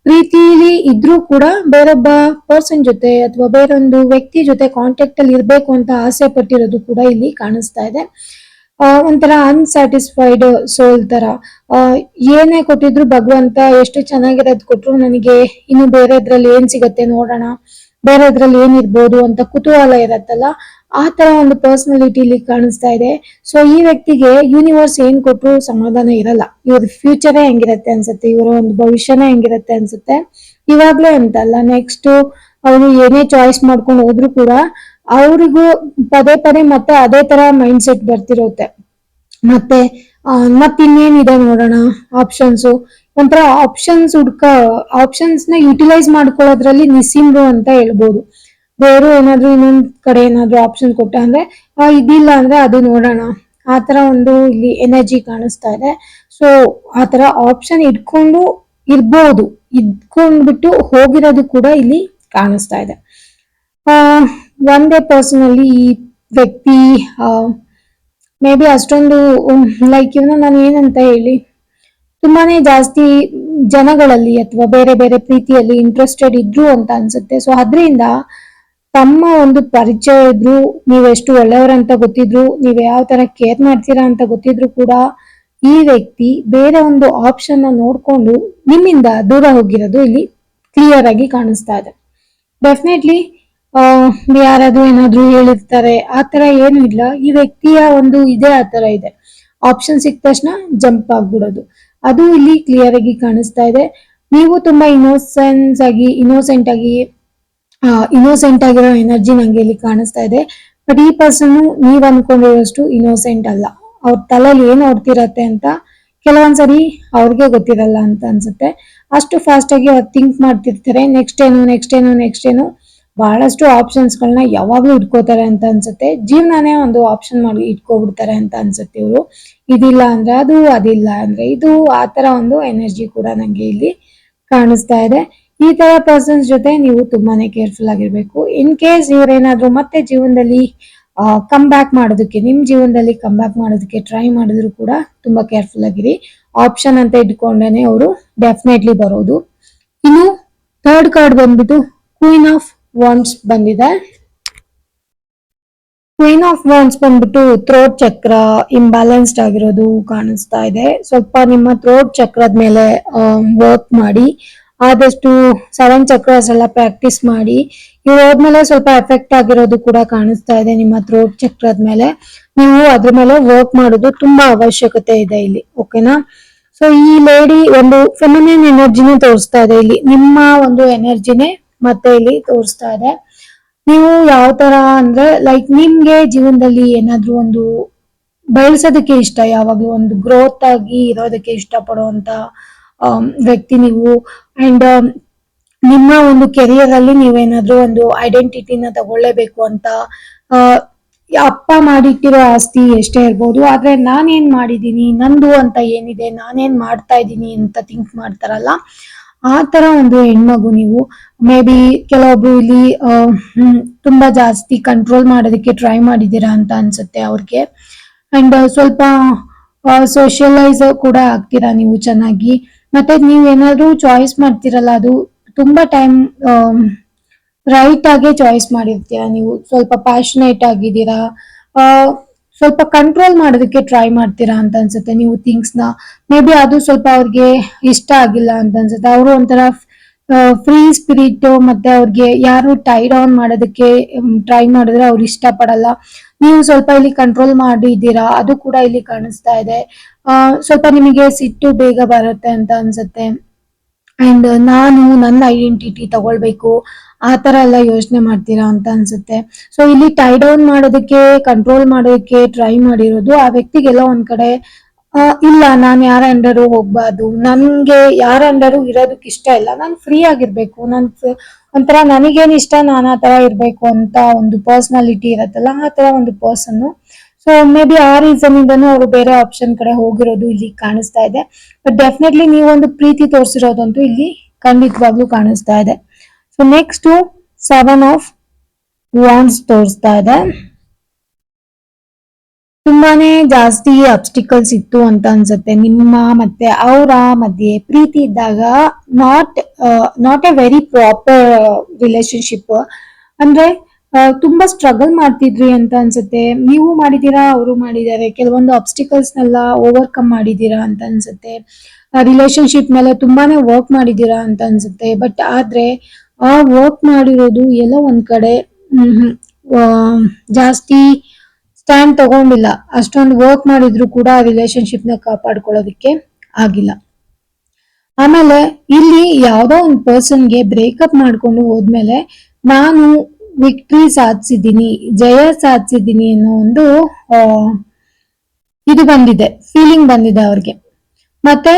ಪ್ರೀತಿಲಿ ಇದ್ರೂ ಕೂಡ ಬೇರೊಬ್ಬ ಪರ್ಸನ್ ಜೊತೆ ಅಥವಾ ಬೇರೊಂದು ವ್ಯಕ್ತಿ ಜೊತೆ ಕಾಂಟ್ಯಾಕ್ಟ್ ಅಲ್ಲಿ ಇರ್ಬೇಕು ಅಂತ ಆಸೆ ಪಟ್ಟಿರೋದು ಕೂಡ ಇಲ್ಲಿ ಕಾಣಿಸ್ತಾ ಇದೆ. ಒಂಥರ ಅನ್ಸ್ಯಾಟಿಸ್ಫೈಡ್ ಸೋಲ್ ತರ, ಏನೇ ಕೊಟ್ಟಿದ್ರು ಭಗವಂತ ಎಷ್ಟು ಚೆನ್ನಾಗಿರೋದು ಕೊಟ್ರು, ನನಗೆ ಇನ್ನು ಬೇರೆದ್ರಲ್ಲಿ ಏನ್ ಸಿಗತ್ತೆ ನೋಡೋಣ, ಬೇರೆದ್ರಲ್ಲಿ ಏನಿರ್ಬೋದು ಅಂತ ಕುತೂಹಲ ಇರತ್ತಲ್ಲ, ಆ ತರ ಒಂದು ಪರ್ಸನಾಲಿಟಿ ಇಲ್ಲಿ ಕಾಣಿಸ್ತಾ ಇದೆ. ಸೊ ಈ ವ್ಯಕ್ತಿಗೆ ಯೂನಿವರ್ಸ್ ಏನ್ ಕೊಟ್ರು ಸಮಾಧಾನ ಇರಲ್ಲ. ಇವ್ರ ಫ್ಯೂಚರೇ ಹೆಂಗಿರತ್ತೆ ಅನ್ಸುತ್ತೆ, ಇವರ ಒಂದು ಭವಿಷ್ಯನೇ ಹೆಂಗಿರತ್ತೆ ಅನ್ಸುತ್ತೆ. ಇವಾಗ್ಲೇ ಅಂತಲ್ಲ, ನೆಕ್ಸ್ಟ್ ಅವರು ಏನೇ ಚಾಯ್ಸ್ ಮಾಡ್ಕೊಂಡು ಹೋದ್ರು ಕೂಡ ಅವ್ರಿಗೂ ಪದೇ ಪದೇ ಮತ್ತೆ ಅದೇ ತರ ಮೈಂಡ್ ಸೆಟ್ ಬರ್ತಿರುತ್ತೆ. ಮತ್ತೆ ಮತ್ತಿನ್ನೇನಿದೆ ನೋಡೋಣ, ಆಪ್ಷನ್ಸ್, ಒಂಥರ ಆಪ್ಷನ್ಸ್ ನ ಯುಟಿಲೈಸ್ ಮಾಡ್ಕೊಳ್ಳೋದ್ರಲ್ಲಿ ನಿಸ್ಸಿಮ್ರು ಅಂತ ಹೇಳ್ಬೋದು. ಬೇರೆ ಏನಾದ್ರು ಇನ್ನೊಂದ್ ಕಡೆ ಏನಾದ್ರು ಆಪ್ಷನ್ ಕೊಟ್ಟ ಅಂದ್ರೆ ಇದಿಲ್ಲ ಅಂದ್ರೆ ಅದು ನೋಡೋಣ, ಆತರ ಒಂದು ಇಲ್ಲಿ ಎನರ್ಜಿ ಕಾಣಿಸ್ತಾ ಇದೆ. ಸೊ ಆತರ ಆಪ್ಷನ್ ಇಟ್ಕೊಂಡ್ಬಿಟ್ಟು ಹೋಗಿರೋದು ಕೂಡ ಇಲ್ಲಿ ಕಾಣಿಸ್ತಾ ಇದೆ. ಒಂದೇ ಪರ್ಸನ್ ಅಲ್ಲಿ ಈ ವ್ಯಕ್ತಿ ಮೇ ಬಿ ಅಷ್ಟೊಂದು ಲೈಕ್ ನಾನು ಏನಂತ ಹೇಳಿ, ತುಂಬಾನೇ ಜಾಸ್ತಿ ಜನಗಳಲ್ಲಿ ಅಥವಾ ಬೇರೆ ಬೇರೆ ಪ್ರೀತಿಯಲ್ಲಿ ಇಂಟ್ರೆಸ್ಟೆಡ್ ಇದ್ರು ಅಂತ ಅನ್ಸುತ್ತೆ. ಸೊ ಅದರಿಂದ ತಮ್ಮ ಒಂದು ಪರಿಚಯ ಇದ್ರು, ನೀವೆಷ್ಟು ಒಳ್ಳೆಯವರಂತ ಗೊತ್ತಿದ್ರು, ನೀವ್ ಯಾವ ತರ ಕೇರ್ ಮಾಡ್ತೀರಾ ಅಂತ ಗೊತ್ತಿದ್ರು ಕೂಡ ಈ ವ್ಯಕ್ತಿ ಬೇರೆ ಒಂದು ಆಪ್ಷನ್ ನ ನೋಡ್ಕೊಂಡು ನಿಮ್ಮಿಂದ ದೂರ ಹೋಗಿರೋದು ಇಲ್ಲಿ ಕ್ಲಿಯರ್ ಆಗಿ ಕಾಣಿಸ್ತಾ ಇದೆ. ಡೆಫಿನೆಟ್ಲಿ ಯಾರಾದ್ರೂ ಏನಾದ್ರು ಹೇಳಿರ್ತಾರೆ, ಆತರ ಏನು ಇಲ್ಲ. ಈ ವ್ಯಕ್ತಿಯ ಒಂದು ಇದೇ ಆತರ ಇದೆ, ಆಪ್ಷನ್ ಸಿಕ್ಕ ತಕ್ಷಣ ಜಂಪ್ ಆಗ್ಬಿಡೋದು, ಅದು ಇಲ್ಲಿ ಕ್ಲಿಯರ್ ಆಗಿ ಕಾಣಿಸ್ತಾ ಇದೆ. ನೀವು ತುಂಬಾ ಇನ್ನೋಸೆಂಟ್ ಆಗಿರೋ ಎನರ್ಜಿ ನಂಗೆ ಇಲ್ಲಿ ಕಾಣಿಸ್ತಾ ಇದೆ. ಬಟ್ ಈ ಪರ್ಸನ್ ನೀವ್ ಅನ್ಕೊಂಡಿರೋಷ್ಟು ಇನ್ನೋಸೆಂಟ್ ಅಲ್ಲ. ಅವ್ರ ತಲೆಯಲ್ಲಿ ಏನ್ ಓಡ್ತಿರತ್ತೆ ಅಂತ ಕೆಲವೊಂದ್ಸರಿ ಅವ್ರಿಗೆ ಗೊತ್ತಿರಲ್ಲ ಅಂತ ಅನ್ಸುತ್ತೆ. ಅಷ್ಟು ಫಾಸ್ಟ್ ಆಗಿ ಅವ್ರು ಥಿಂಕ್ ಮಾಡ್ತಿರ್ತಾರೆ, ನೆಕ್ಸ್ಟ್ ಏನು ಬಹಳಷ್ಟು ಆಪ್ಷನ್ಸ್ ಗಳನ್ನ ಯಾವಾಗ್ಲೂ ಇಟ್ಕೋತಾರೆ ಅಂತ ಅನ್ಸುತ್ತೆ. ಜೀವನನೇ ಒಂದು ಆಪ್ಷನ್ ಮಾಡಿ ಇಟ್ಕೋಬಿಡ್ತಾರೆ ಅಂತ ಅನ್ಸುತ್ತೆ ಇವರು. ಇದಿಲ್ಲ ಅಂದ್ರೆ ಅದು, ಅದಿಲ್ಲ ಅಂದ್ರೆ ಇದು, ಆತರ ಒಂದು ಎನರ್ಜಿ ಕೂಡ ನಂಗೆ ಇಲ್ಲಿ ಕಾಣಿಸ್ತಾ ಇದೆ. ಈ ತರ ಪರ್ಸನ್ಸ್ ಜೊತೆ ನೀವು ತುಂಬಾನೇ ಕೇರ್ಫುಲ್ ಆಗಿರ್ಬೇಕು. ಇನ್ ಕೇಸ್ ಇವ್ರೇನಾದ್ರು ಮತ್ತೆ ಜೀವನದಲ್ಲಿ ಕಮ್ ಬ್ಯಾಕ್ ಮಾಡೋದಕ್ಕೆ, ನಿಮ್ ಜೀವನದಲ್ಲಿ ಕಮ್ ಬ್ಯಾಕ್ ಮಾಡೋದಕ್ಕೆ ಟ್ರೈ ಮಾಡಿದ್ರು ಕೂಡ ತುಂಬಾ ಕೇರ್ಫುಲ್ ಆಗಿರಿ. ಆಪ್ಷನ್ ಅಂತ ಇಟ್ಕೊಂಡೇನೆ ಅವರು ಡೆಫಿನೆಟ್ಲಿ ಬರೋದು. ಇನ್ನು ಥರ್ಡ್ ಕಾರ್ಡ್ ಬಂದ್ಬಿಟ್ಟು ಕ್ವೀನ್ ಆಫ್ ವಾಂಡ್ಸ್ ಬಂದಿದೆ. ಕ್ವೀನ್ ಆಫ್ ವಾಂಡ್ಸ್ ಬಂದ್ಬಿಟ್ಟು ಥ್ರೋಟ್ ಚಕ್ರ ಇಂಬ್ಯಾಲೆನ್ಸ್ಡ್ ಆಗಿರೋದು ಕಾಣಿಸ್ತಾ ಇದೆ. ಸ್ವಲ್ಪ ನಿಮ್ಮ ಥ್ರೋಟ್ ಚಕ್ರದ ಮೇಲೆ ವರ್ಕ್ ಮಾಡಿ, ಆದಷ್ಟು 7 ಚಕ್ರಸ್ ಎಲ್ಲ ಪ್ರಾಕ್ಟೀಸ್ ಮಾಡಿ. ಇವು ಹೋದ್ಮೇಲೆ ಸ್ವಲ್ಪ ಎಫೆಕ್ಟ್ ಆಗಿರೋದು ಕೂಡ ಕಾಣಿಸ್ತಾ ಇದೆ ನಿಮ್ಮ ಥ್ರೋಟ್ ಚಕ್ರದ ಮೇಲೆ. ನೀವು ಅದ್ರ ಮೇಲೆ ವರ್ಕ್ ಮಾಡೋದು ತುಂಬಾ ಅವಶ್ಯಕತೆ ಇದೆ ಇಲ್ಲಿ, ಓಕೆನಾ? ಸೊ ಈ ಲೇಡಿ ಒಂದು ಫೆಮಿನಿನ್ ಎನರ್ಜಿನೇ ತೋರಿಸ್ತಾ ಇದೆ ಇಲ್ಲಿ, ನಿಮ್ಮ ಒಂದು ಎನರ್ಜಿನೇ ಮತ್ತೆ ಇಲ್ಲಿ ತೋರಿಸ್ತಾ ಇದೆ. ನೀವು ಯಾವ ತರ ಅಂದ್ರೆ, ಲೈಕ್ ನಿಮ್ಗೆ ಜೀವನದಲ್ಲಿ ಏನಾದ್ರು ಒಂದು ಬೆಳೆಸೋದಕ್ಕೆ ಇಷ್ಟ, ಯಾವಾಗ್ಲೂ ಒಂದು ಗ್ರೋತ್ ಆಗಿ ಇರೋದಕ್ಕೆ ಇಷ್ಟ ಪಡುವಂತ ವ್ಯಕ್ತಿ ನೀವು. ಅಂಡ್ ನಿಮ್ಮ ಒಂದು ಕೆರಿಯರ್ ಅಲ್ಲಿ ನೀವೇನಾದ್ರೂ ಒಂದು ಐಡೆಂಟಿಟಿನ ತಗೊಳ್ಳೇಬೇಕು ಅಂತ, ಅಪ್ಪ ಮಾಡಿಟ್ಟಿರೋ ಆಸ್ತಿ ಎಷ್ಟೇ ಇರ್ಬೋದು, ಆದ್ರೆ ನಾನೇನ್ ಮಾಡಿದೀನಿ, ನಂದು ಅಂತ ಏನಿದೆ, ನಾನೇನ್ ಮಾಡ್ತಾ ಇದ್ದೀನಿ ಅಂತ ಥಿಂಕ್ ಮಾಡ್ತಾರಲ್ಲ, ಆ ತರ ಒಂದು ಹೆಣ್ಮಗು ನೀವು. ಮೇ ಬಿ ಕೆಲವೊಬ್ರು ಇಲ್ಲಿ ತುಂಬಾ ಜಾಸ್ತಿ ಕಂಟ್ರೋಲ್ ಮಾಡೋದಕ್ಕೆ ಟ್ರೈ ಮಾಡಿದೀರಾ ಅಂತ ಅನ್ಸುತ್ತೆ ಅವ್ರಿಗೆ. ಅಂಡ್ ಸ್ವಲ್ಪ ಸೋಷಿಯಲೈಸ್ ಕೂಡ ಆಗ್ತೀರಾ ನೀವು ಚೆನ್ನಾಗಿ. ಮತ್ತೆ ನೀವ್ ಏನಾದ್ರು ಚಾಯ್ಸ್ ಮಾಡ್ತಿರಲ್ಲ ಅದು ತುಂಬಾ ಟೈಮ್ ರೈಟ್ ಆಗಿ ಚಾಯ್ಸ್ ಮಾಡಿರ್ತೀರಾ ನೀವು. ಸ್ವಲ್ಪ ಪ್ಯಾಷನೇಟ್ ಆಗಿದ್ದೀರಾ. ಆ ಸ್ವಲ್ಪ ಕಂಟ್ರೋಲ್ ಮಾಡೋದಕ್ಕೆ ಟ್ರೈ ಮಾಡ್ತೀರಾ ಅಂತ ಅನ್ಸುತ್ತೆ ನೀವು ಥಿಂಗ್ಸ್ ನ. ಮೇ ಬಿ ಅದು ಸ್ವಲ್ಪ ಅವ್ರಿಗೆ ಇಷ್ಟ ಆಗಿಲ್ಲ ಅಂತ ಅನ್ಸುತ್ತೆ. ಅವರು ಒಂಥರ ಫ್ರೀ ಸ್ಪಿರಿಟ್, ಮತ್ತೆ ಅವ್ರಿಗೆ ಯಾರು ಟೈ ಡೌನ್ ಮಾಡೋದಕ್ಕೆ ಟ್ರೈ ಮಾಡಿದ್ರೆ ಅವ್ರು ಇಷ್ಟ ಪಡಲ್ಲ. ನೀವು ಸ್ವಲ್ಪ ಇಲ್ಲಿ ಕಂಟ್ರೋಲ್ ಮಾಡಿದ್ದೀರಾ, ಅದು ಕೂಡ ಇಲ್ಲಿ ಕಾಣಿಸ್ತಾ ಇದೆ. ಸ್ವಲ್ಪ ನಿಮಗೆ ಸಿಟ್ಟು ಬೇಗ ಬರುತ್ತೆ ಅಂತ ಅನ್ಸುತ್ತೆ. ಅಂಡ್ ನಾನು ನನ್ನ ಐಡೆಂಟಿಟಿ ತಗೊಳ್ಬೇಕು ಆ ತರ ಎಲ್ಲ ಯೋಚನೆ ಮಾಡ್ತೀರಾ ಅಂತ ಅನ್ಸುತ್ತೆ. ಸೊ ಇಲ್ಲಿ ಟೈ ಡೌನ್ ಮಾಡೋದಕ್ಕೆ, ಕಂಟ್ರೋಲ್ ಮಾಡೋದಕ್ಕೆ ಟ್ರೈ ಮಾಡಿರೋದು ಆ ವ್ಯಕ್ತಿಗೆಲ್ಲ ಒಂದ್ ಕಡೆ ಇಲ್ಲ, ನಾನು ಯಾರ ಅಂಡರು ಹೋಗ್ಬಾರ್ದು, ನನ್ಗೆ ಯಾರ ಅಂಡರು ಇರೋದಕ್ಕೆ ಇಷ್ಟ ಇಲ್ಲ, ನಾನು ಫ್ರೀ ಆಗಿರ್ಬೇಕು, ಒಂಥರ ನನಗೇನ್ ಇಷ್ಟ ನಾನು ಆ ತರ ಇರ್ಬೇಕು ಅಂತ ಒಂದು ಪರ್ಸನಾಲಿಟಿ ಇರತ್ತಲ್ಲ, ಆ ತರ ಒಂದು ಪರ್ಸನ್. ಸೊ ಮೇ ಬಿ ಆ ರೀಸನ್ ಇಂದನೂ ಅವರು ಬೇರೆ ಆಪ್ಷನ್ ಕಡೆ ಹೋಗಿರೋದು ಇಲ್ಲಿ ಕಾಣಿಸ್ತಾ ಇದೆ. ಬಟ್ ಡೆಫಿನೆಟ್ಲಿ ನೀವು ಒಂದು ಪ್ರೀತಿ ತೋರಿಸಿರೋದಂತೂ ಇಲ್ಲಿ ಖಂಡಿತವಾಗ್ಲೂ ಕಾಣಿಸ್ತಾ ಇದೆ. ಸೊ ನೆಕ್ಸ್ಟ್ 7 ಆಫ್ ವಾಂಡ್ಸ್ ತೋರಿಸ್ತಾ ಇದೆ. ತುಂಬಾನೇ ಜಾಸ್ತಿ ಅಬ್ಸ್ಟಿಕಲ್ಸ್ ಇತ್ತು ಅಂತ ಅನ್ಸುತ್ತೆ ನಿಮ್ಮ ಮತ್ತೆ ಅವರ ಮಧ್ಯೆ. ಪ್ರೀತಿ ಇದ್ದಾಗ not A very proper relationship. ಅಂದ್ರೆ ತುಂಬಾ ಸ್ಟ್ರಗಲ್ ಮಾಡ್ತಿದ್ರಿ ಅಂತ ಅನ್ಸುತ್ತೆ. ನೀವು ಮಾಡಿದೀರಾ, ಅವರು ಮಾಡಿದ್ದಾರೆ. ಕೆಲವೊಂದು ಅಬ್ಸ್ಟಿಕಲ್ಸ್ ನೆಲ್ಲ ಓವರ್ಕಮ್ ಮಾಡಿದೀರಾ ಅಂತ ಅನ್ಸುತ್ತೆ. ರಿಲೇಶನ್ಶಿಪ್ ಮೇಲೆ ತುಂಬಾನೇ ವರ್ಕ್ ಮಾಡಿದೀರಾ ಅಂತ ಅನ್ಸುತ್ತೆ. ಬಟ್ ಆದ್ರೆ ಆ ವರ್ಕ್ ಮಾಡಿರೋದು ಎಲ್ಲೋ ಒಂದ್ ಕಡೆ ಜಾಸ್ತಿ ಸ್ಟ್ಯಾಂಡ್ ತಗೊಂಡಿಲ್ಲ. ಅಷ್ಟೊಂದು ವರ್ಕ್ ಮಾಡಿದ್ರು ಕೂಡ ರಿಲೇಶನ್ಶಿಪ್ ನ ಕಾಪಾಡ್ಕೊಳ್ಳೋದಕ್ಕೆ ಆಗಿಲ್ಲ. ಆಮೇಲೆ ಇಲ್ಲಿ ಯಾವ್ದೋ ಒಂದು ಪರ್ಸನ್ಗೆ ಬ್ರೇಕಪ್ ಮಾಡ್ಕೊಂಡು ಹೋದ್ಮೇಲೆ ನಾನು ವಿಕ್ಟ್ರಿ ಸಾಧಿಸಿದ್ದೀನಿ, ಜಯ ಸಾಧಿಸಿದ್ದೀನಿ ಅನ್ನೋ ಒಂದು ಇದು ಬಂದಿದೆ, ಫೀಲಿಂಗ್ ಬಂದಿದೆ ಅವ್ರಿಗೆ. ಮತ್ತೆ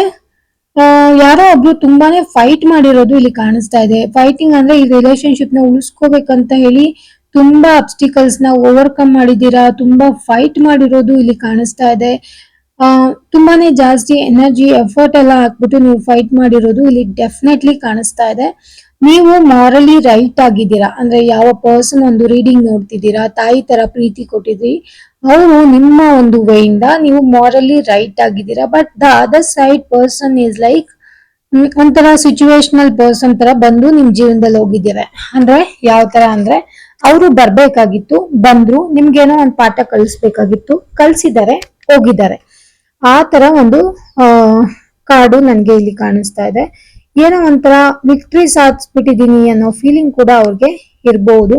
ಯಾರೋ ಒಬ್ರು ತುಂಬಾನೇ ಫೈಟ್ ಮಾಡಿರೋದು ಇಲ್ಲಿ ಕಾಣಿಸ್ತಾ ಇದೆ. ಫೈಟಿಂಗ್ ಅಂದ್ರೆ ಈ ರಿಲೇಶನ್ಶಿಪ್ ನ ಉಳಿಸ್ಕೋಬೇಕಂತ ಹೇಳಿ ತುಂಬಾ ಅಬ್ಸ್ಟಿಕಲ್ಸ್ ನ ಓವರ್ಕಮ್ ಮಾಡಿದೀರಾ, ತುಂಬಾ ಫೈಟ್ ಮಾಡಿರೋದು ಇಲ್ಲಿ ಕಾಣಿಸ್ತಾ ಇದೆ. ತುಂಬಾನೇ ಜಾಸ್ತಿ ಎನರ್ಜಿ ಎಫರ್ಟ್ ಎಲ್ಲ ಹಾಕ್ಬಿಟ್ಟು ನೀವು ಫೈಟ್ ಮಾಡಿರೋದು ಇಲ್ಲಿ ಡೆಫಿನೆಟ್ಲಿ ಕಾಣಿಸ್ತಾ ಇದೆ. ನೀವು ಮಾರಲಿ ರೈಟ್ ಆಗಿದ್ದೀರಾ. ಅಂದ್ರೆ ಯಾವ ಪರ್ಸನ್ ಒಂದು ರೀಡಿಂಗ್ ನೋಡ್ತಿದ್ದೀರಾ, ತಾಯಿ ತರ ಪ್ರೀತಿ ಕೊಟ್ಟಿದ್ರಿ, ಅವರು ನಿಮ್ಮ ಒಂದು ವೇ ಇಂದ ನೀವು ಮಾರಲಿ ರೈಟ್ ಆಗಿದ್ದೀರಾ. But the other side person is like ಒಂಥರ ಸಿಚುವೇಶನಲ್ ಪರ್ಸನ್ ತರ ಬಂದು ನಿಮ್ ಜೀವನದಲ್ಲಿ ಹೋಗಿದ್ದಾರೆ. ಅಂದ್ರೆ ಯಾವ ತರ ಅಂದ್ರೆ ಅವರು ಬರ್ಬೇಕಾಗಿತ್ತು, ಬಂದ್ರು, ನಿಮ್ಗೇನೋ ಒಂದು ಪಾಠ ಕಲಿಸ್ಬೇಕಾಗಿತ್ತು, ಕಲ್ಸಿದ್ದಾರೆ, ಹೋಗಿದ್ದಾರೆ. ಆ ತರ ಒಂದು ಕಾರ್ಡು ನನ್ಗೆ ಇಲ್ಲಿ ಕಾಣಿಸ್ತಾ ಇದೆ. ಏನೋ ಒಂಥರ ವಿಕ್ಟ್ರಿ ಸಾಧಿಸ್ಬಿಟ್ಟಿದೀನಿ ಅನ್ನೋ ಫೀಲಿಂಗ್ ಕೂಡ ಅವ್ರಿಗೆ ಇರ್ಬಹುದು.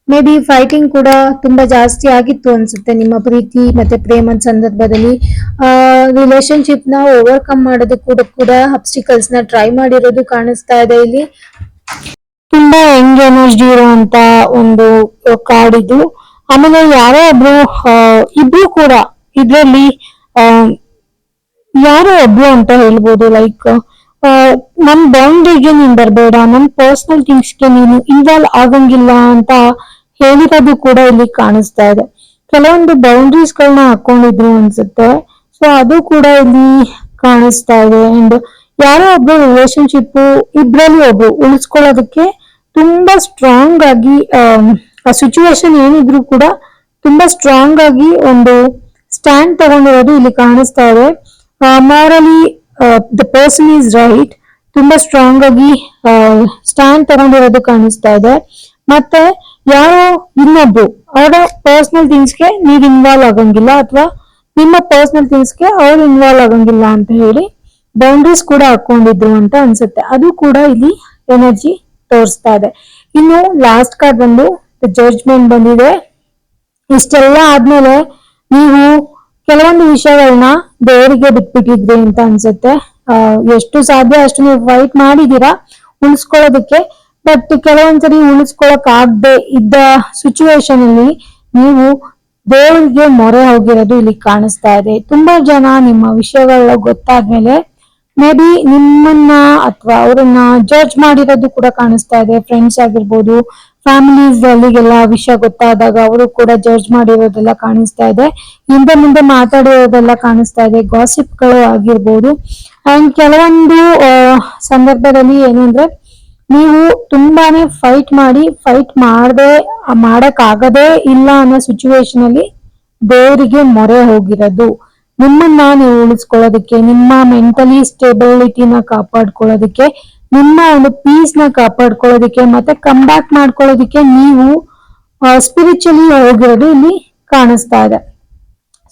ಮೇ ಬಿ ಫೈಟಿಂಗ್ ಕೂಡ ತುಂಬಾ ಜಾಸ್ತಿ ಆಗಿತ್ತು ಅನ್ಸುತ್ತೆ ನಿಮ್ಮ ಪ್ರೀತಿ ಮತ್ತೆ ಪ್ರೇಮದ ಸಂದರ್ಭದಲ್ಲಿ. ರಿಲೇಶನ್ಶಿಪ್ ನ ಓವರ್ಕಮ್ ಮಾಡೋದಕ್ಕೂ ಕೂಡ ಅಬ್ಸ್ಟಿಕಲ್ಸ್ ನ ಟ್ರೈ ಮಾಡಿರೋದು ಕಾಣಿಸ್ತಾ ಇದೆ ಇಲ್ಲಿ. ತುಂಬಾ ಯಂಗ್ ಎನರ್ಜಿ ಇರುವಂತ ಒಂದು ಕಾರ್ಡ್ ಇದು. ಆಮೇಲೆ ಯಾರೋ ಒಬ್ರು ಇಬ್ರು ಕೂಡ ಇದ್ರಲ್ಲಿ ಯಾರೋ ಒಬ್ರು ಅಂತ ಹೇಳ್ಬೋದು. ಲೈಕ್ ನನ್ ಬೌಂಡ್ರಿಗೆ ನೀನ್ ಬರ್ಬೇಡ, ನನ್ ಪರ್ಸನಲ್ ಥಿಂಗ್ಸ್ಗೆ ನೀನು ಇನ್ವಾಲ್ವ್ ಆಗಂಗಿಲ್ಲ ಅಂತ ಹೇಳಿರೋದು ಕೂಡ ಇಲ್ಲಿ ಕಾಣಿಸ್ತಾ ಇದೆ. ಕೆಲವೊಂದು ಬೌಂಡ್ರೀಸ್ ಗಳನ್ನ ಹಾಕೊಂಡಿದ್ರು ಅನ್ಸುತ್ತೆ. ಸೊ ಅದು ಕೂಡ ಇಲ್ಲಿ ಕಾಣಿಸ್ತಾ ಇದೆ. ಅಂಡ್ ಯಾರೋ ಒಬ್ರು ರಿಲೇಶನ್ಶಿಪ್ ಇಬ್ರಲ್ಲಿ ಒಬ್ರು ಉಳಿಸ್ಕೊಳ್ಳೋದಕ್ಕೆ ತುಂಬಾ ಸ್ಟ್ರಾಂಗ್ ಆಗಿ ಆ ಸಿಚುವೇಶನ್ ಏನಿದ್ರು ಕೂಡ ತುಂಬಾ ಸ್ಟ್ರಾಂಗ್ ಆಗಿ ಒಂದು ಸ್ಟ್ಯಾಂಡ್ ತಗೊಂಡಿರೋದು ಇಲ್ಲಿ ಕಾಣಿಸ್ತಾ ಇದೆ. Morally the person is right, ತುಂಬಾ ಸ್ಟ್ರಾಂಗ್ ಆಗಿ ಸ್ಟ್ಯಾಂಡ್ ತಗೊಂಡಿರೋದು ಕಾಣಿಸ್ತಾ ಇದೆ. ಮತ್ತೆ ಯಾರೋ ಇನ್ನೊಬ್ರು ಅವರ ಪರ್ಸನಲ್ ಥಿಂಗ್ಸ್ಗೆ ನೀವ್ ಇನ್ವಾಲ್ವ್ ಆಗಂಗಿಲ್ಲ, ಅಥವಾ ನಿಮ್ಮ ಪರ್ಸನಲ್ ಥಿಂಗ್ಸ್ಗೆ ಅವ್ರು ಇನ್ವಾಲ್ವ್ ಆಗಂಗಿಲ್ಲ ಅಂತ ಹೇಳಿ ಬೌಂಡ್ರೀಸ್ ಕೂಡ ಹಾಕೊಂಡಿದ್ರು ಅಂತ ಅನ್ಸುತ್ತೆ. ಅದು ಕೂಡ ಇಲ್ಲಿ ಎನರ್ಜಿ ತೋರಿಸ್ತಾ ಇದೆ. ಇನ್ನು ಲಾಸ್ಟ್ ಕಾರ್ಡ್ ಬಂದು ಜಡ್ಜ್ಮೆಂಟ್ ಬಂದಿದೆ. ಇಷ್ಟೆಲ್ಲ ಆದ್ಮೇಲೆ ನೀವು ಕೆಲವೊಂದು ವಿಷಯಗಳನ್ನ ದೇವರಿಗೆ ಬಿಟ್ಬಿಟ್ಟಿದ್ರಿ ಅಂತ ಅನ್ಸುತ್ತೆ. ಎಷ್ಟು ಸಾಧ್ಯ ಅಷ್ಟು ನೀವು ಫೈಟ್ ಮಾಡಿದೀರಾ ಉಳಿಸ್ಕೊಳ್ಳೋದಕ್ಕೆ. ಬಟ್ ಕೆಲವೊಂದ್ಸರಿ ಉಳಿಸ್ಕೊಳಕ್ ಆಗದೆ ಇದ್ದ ಸಿಚುವೇಶನ್ ಅಲ್ಲಿ ನೀವು ದೇವರಿಗೆ ಮೊರೆ ಹೋಗಿರೋದು ಇಲ್ಲಿ ಕಾಣಿಸ್ತಾ ಇದೆ. ತುಂಬಾ ಜನ ನಿಮ್ಮ ವಿಷಯಗಳ ಗೊತ್ತಾದ್ಮೇಲೆ ಮೇ ಬಿ ನಿಮ್ಮನ್ನ ಅಥವಾ ಅವರನ್ನ ಜಡ್ಜ್ ಮಾಡಿರೋದು ಕೂಡ ಕಾಣಿಸ್ತಾ ಇದೆ. ಫ್ರೆಂಡ್ಸ್ ಆಗಿರ್ಬೋದು, ಫ್ಯಾಮಿಲೀಸ್ ಅಲ್ಲಿಗೆಲ್ಲ ವಿಷಯ ಗೊತ್ತಾದಾಗ ಅವರು ಕೂಡ ಜಡ್ಜ್ ಮಾಡಿರೋದೆಲ್ಲ ಕಾಣಿಸ್ತಾ ಇದೆ, ಹಿಂದೆ ಮುಂದೆ ಮಾತಾಡಿರೋದೆಲ್ಲ ಕಾಣಿಸ್ತಾ ಇದೆ, ಗಾಸಿಪ್ಗಳು ಆಗಿರ್ಬೋದು. ಅಂಡ್ ಕೆಲವೊಂದು ಸಂದರ್ಭದಲ್ಲಿ ಏನಂದ್ರೆ ನೀವು ತುಂಬಾನೇ ಫೈಟ್ ಮಾಡಕ್ ಆಗದೇ ಇಲ್ಲ ಅನ್ನೋ ಸಿಚುವೇಶನ್ ಅಲ್ಲಿ ದೇವರಿಗೆ ಮೊರೆ ಹೋಗಿರೋದು. ನಿಮ್ಮನ್ನ ನೀವು ಉಳಿಸ್ಕೊಳ್ಳೋದಕ್ಕೆ, ನಿಮ್ಮ ಮೆಂಟಲಿ ಸ್ಟೆಬಿಲಿಟಿನ ಕಾಪಾಡ್ಕೊಳ್ಳೋದಕ್ಕೆ, ನಿಮ್ಮ ಒಂದು ಪೀಸ್ ನ ಕಾಪಾಡ್ಕೊಳ್ಳೋದಕ್ಕೆ, ಮತ್ತೆ ಕಮ್ ಬ್ಯಾಕ್ ಮಾಡ್ಕೊಳ್ಳೋದಕ್ಕೆ ನೀವು ಸ್ಪಿರಿಚುಲಿ ಹೋಗಿರೋದು ಇಲ್ಲಿ ಕಾಣಿಸ್ತಾ ಇದೆ.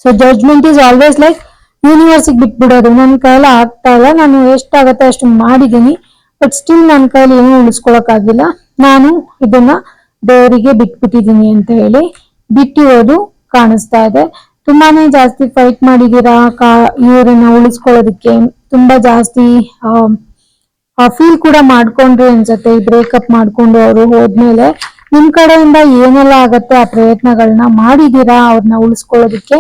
So judgment is always like ಯೂನಿವರ್ಸಿಗೆ ಬಿಟ್ಬಿಡೋದು. ನನ್ನ ಕೈಯಲ್ಲಿ ಆಗ್ತಾ ಇಲ್ಲ, ನಾನು ಎಷ್ಟಾಗತ್ತೆ ಅಷ್ಟು ಮಾಡಿದೀನಿ, ಬಟ್ ಸ್ಟಿಲ್ ನನ್ನ ಕೈಯಲ್ಲಿ ಏನೂ ಉಳಿಸ್ಕೊಳಕ್ಕಾಗಿಲ್ಲ, ನಾನು ಇದನ್ನ ದೇವರಿಗೆ ಬಿಟ್ಬಿಟ್ಟಿದೀನಿ ಅಂತ ಹೇಳಿ ಬಿಟ್ಟಿರೋದು ಕಾಣಿಸ್ತಾ ಇದೆ. ತುಂಬಾನೇ ಜಾಸ್ತಿ ಫೈಟ್ ಮಾಡಿದೀರಾ ಇವ್ರನ್ನ ಉಳಿಸ್ಕೊಳ್ಳೋದಕ್ಕೆ, ತುಂಬಾ ಜಾಸ್ತಿ ಫೀಲ್ ಕೂಡ ಮಾಡ್ಕೊಂಡ್ರಿ ಅನ್ಸತ್ತೆ. ಈ ಬ್ರೇಕಪ್ ಮಾಡ್ಕೊಂಡು ಅವರು ಹೋದ್ಮೇಲೆ ನಿಮ್ ಕಡೆಯಿಂದ ಏನೆಲ್ಲ ಆಗತ್ತೆ ಆ ಪ್ರಯತ್ನಗಳನ್ನ ಮಾಡಿದೀರಾ ಅವ್ರನ್ನ ಉಳಿಸ್ಕೊಳ್ಳೋದಕ್ಕೆ.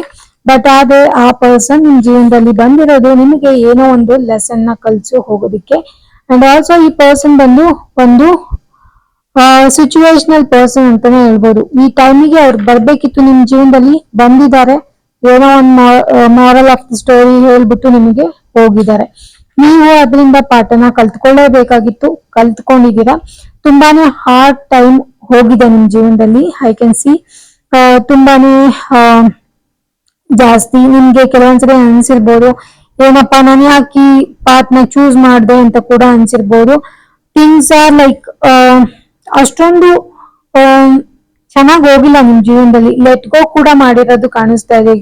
ಬಟ್ ಆದ್ರೆ ಆ ಪರ್ಸನ್ ನಿಮ್ ಜೀವನದಲ್ಲಿ ಬಂದಿರೋದು ನಿಮಗೆ ಏನೋ ಒಂದು ಲೆಸನ್ ನ ಕಲ್ಸು ಹೋಗೋದಿಕ್ಕೆ. ಅಂಡ್ ಆಲ್ಸೋ ಈ ಪರ್ಸನ್ ಬಂದು ಒಂದು ಸಿಚುವೇಶನಲ್ ಪರ್ಸನ್ ಅಂತಾನೆ ಹೇಳ್ಬೋದು. ಈ ಟೈಮಿಗೆ ಅವ್ರು ಬರ್ಬೇಕಿತ್ತು ನಿಮ್ ಜೀವನದಲ್ಲಿ, ಬಂದಿದ್ದಾರೆ, ಏನೋ ಒಂದು ಮಾರಲ್ ಆಫ್ ದ ಸ್ಟೋರಿ ಹೇಳ್ಬಿಟ್ಟು ನಿಮಗೆ ಹೋಗಿದ್ದಾರೆ. ನೀವು ಅದರಿಂದ ಪಾಠನ ಕಲ್ತ್ಕೊಳ್ಳೇಬೇಕಾಗಿತ್ತು, ಕಲ್ತ್ಕೊಂಡಿದ್ದೀರಾ. ತುಂಬಾನೇ ಹಾರ್ಡ್ ಟೈಮ್ ಹೋಗಿದೆ ನಿಮ್ ಜೀವನದಲ್ಲಿ, ಐ ಕ್ಯಾನ್ ಸಿ. ತುಂಬಾನೇ ಜಾಸ್ತಿ ನಿಮ್ಗೆ ಕೆಲವೊಂದ್ಸರಿ ಅನ್ಸಿರ್ಬೋದು, ಏನಪ್ಪಾ ನಾನು ಯಾಕೆ ಪಾತ್ನ ಚೂಸ್ ಮಾಡ್ದೆ ಅಂತ ಕೂಡ ಅನ್ಸಿರ್ಬೋದು. ಥಿಂಗ್ಸ್ ಆರ್ ಲೈಕ್ ಅಷ್ಟೊಂದು ಚೆನ್ನಾಗಿ ಹೋಗಿಲ್ಲ ನಿಮ್ ಜೀವನದಲ್ಲಿ. ಲೆಟ್ ಗೋ ಕೂಡ ಮಾಡಿರೋದು ಕಾಣಿಸ್ತಾ ಇದೆ.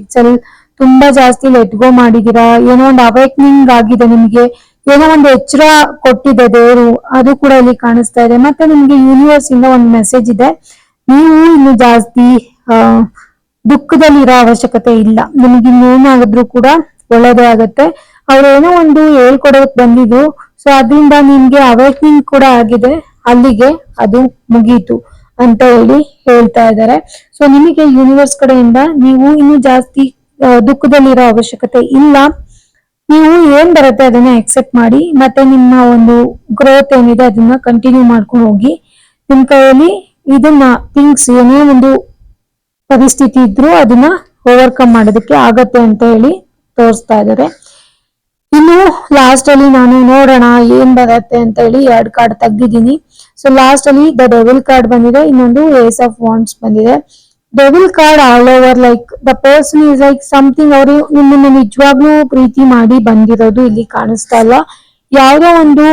ತುಂಬಾ ಜಾಸ್ತಿ ಲೆಟ್ ಗೋ ಮಾಡಿದೀರಾ, ಏನೋ ಒಂದು ಅವೇಕ್ನಿಂಗ್ ಆಗಿದೆ ನಿಮ್ಗೆ, ಏನೋ ಒಂದು ಎಚ್ಚರ ಕೊಟ್ಟಿದೆ ದೇವರು, ಅದು ಕೂಡ ಇಲ್ಲಿ ಕಾಣಿಸ್ತಾ ಇದೆ. ಮತ್ತೆ ನಿಮ್ಗೆ ಯೂನಿವರ್ಸ್ ಇಂದ ಒಂದು ಮೆಸೇಜ್ ಇದೆ, ನೀವು ಇನ್ನು ಜಾಸ್ತಿ ದುಃಖದಲ್ಲಿರೋ ಅವಶ್ಯಕತೆ ಇಲ್ಲ, ನಿಮ್ಗೆ ಇನ್ನೇನಾಗಿದ್ರು ಕೂಡ ಒಳ್ಳೇದೇ ಆಗತ್ತೆ. ಅವ್ರು ಏನೋ ಒಂದು ಹೇಳ್ಕೊಡೋಕ್ ಬಂದಿದ್ರು, ಸೊ ಅದರಿಂದ ನಿಮ್ಗೆ ಅವೇಕ್ನಿಂಗ್ ಕೂಡ ಆಗಿದೆ, ಅಲ್ಲಿಗೆ ಅದು ಮುಗೀತು ಅಂತ ಹೇಳಿ ಹೇಳ್ತಾ ಇದ್ದಾರೆ. ಸೊ ನಿಮಗೆ ಯೂನಿವರ್ಸ್ ಕಡೆಯಿಂದ ನೀವು ಇನ್ನು ಜಾಸ್ತಿ ದುಃಖದಲ್ಲಿರೋ ಅವಶ್ಯಕತೆ ಇಲ್ಲ, ನೀವು ಏನ್ ಬರುತ್ತೆ ಅದನ್ನ ಎಕ್ಸೆಪ್ಟ್ ಮಾಡಿ, ಮತ್ತೆ ನಿಮ್ಮ ಒಂದು ಗ್ರೋತ್ ಏನಿದೆ ಅದನ್ನ ಕಂಟಿನ್ಯೂ ಮಾಡ್ಕೊಂಡು ಹೋಗಿ. ನಿಮ್ ಕೈಯಲ್ಲಿ ಇದನ್ನ ಥಿಂಗ್ಸ್ ಏನೇ ಒಂದು ಪರಿಸ್ಥಿತಿ ಇದ್ರು ಅದನ್ನ ಓವರ್ಕಮ್ ಮಾಡೋದಕ್ಕೆ ಆಗತ್ತೆ ಅಂತ ಹೇಳಿ ತೋರಿಸ್ತಾ ಇದ್ದಾರೆ. ಇನ್ನು ಲಾಸ್ಟ್ ಅಲ್ಲಿ ನಾನು ನೋಡೋಣ ಏನ್ ಬರತ್ತೆ ಅಂತ ಹೇಳಿ 2 ಕಾರ್ಡ್ ತೆಗ್ದಿದ್ದೀನಿ. ಸೊ ಲಾಸ್ಟ್ ಅಲ್ಲಿ ದ ಡೆವಿಲ್ ಕಾರ್ಡ್ ಬಂದಿದೆ, ಇನ್ನೊಂದು ಏಸ್ ಆಫ್ ವಾಂಡ್ಸ್ ಬಂದಿದೆ. Devil card all over like the person is like something, ಅವರು ನಿಮ್ಮನ್ನ ನಿಜವಾಗ್ಲೂ ಪ್ರೀತಿ ಮಾಡಿ ಬಂದಿರೋದು ಇಲ್ಲಿ ಕಾಣಿಸ್ತಾ ಇಲ್ಲ. ಯಾವುದೋ ಒಂದು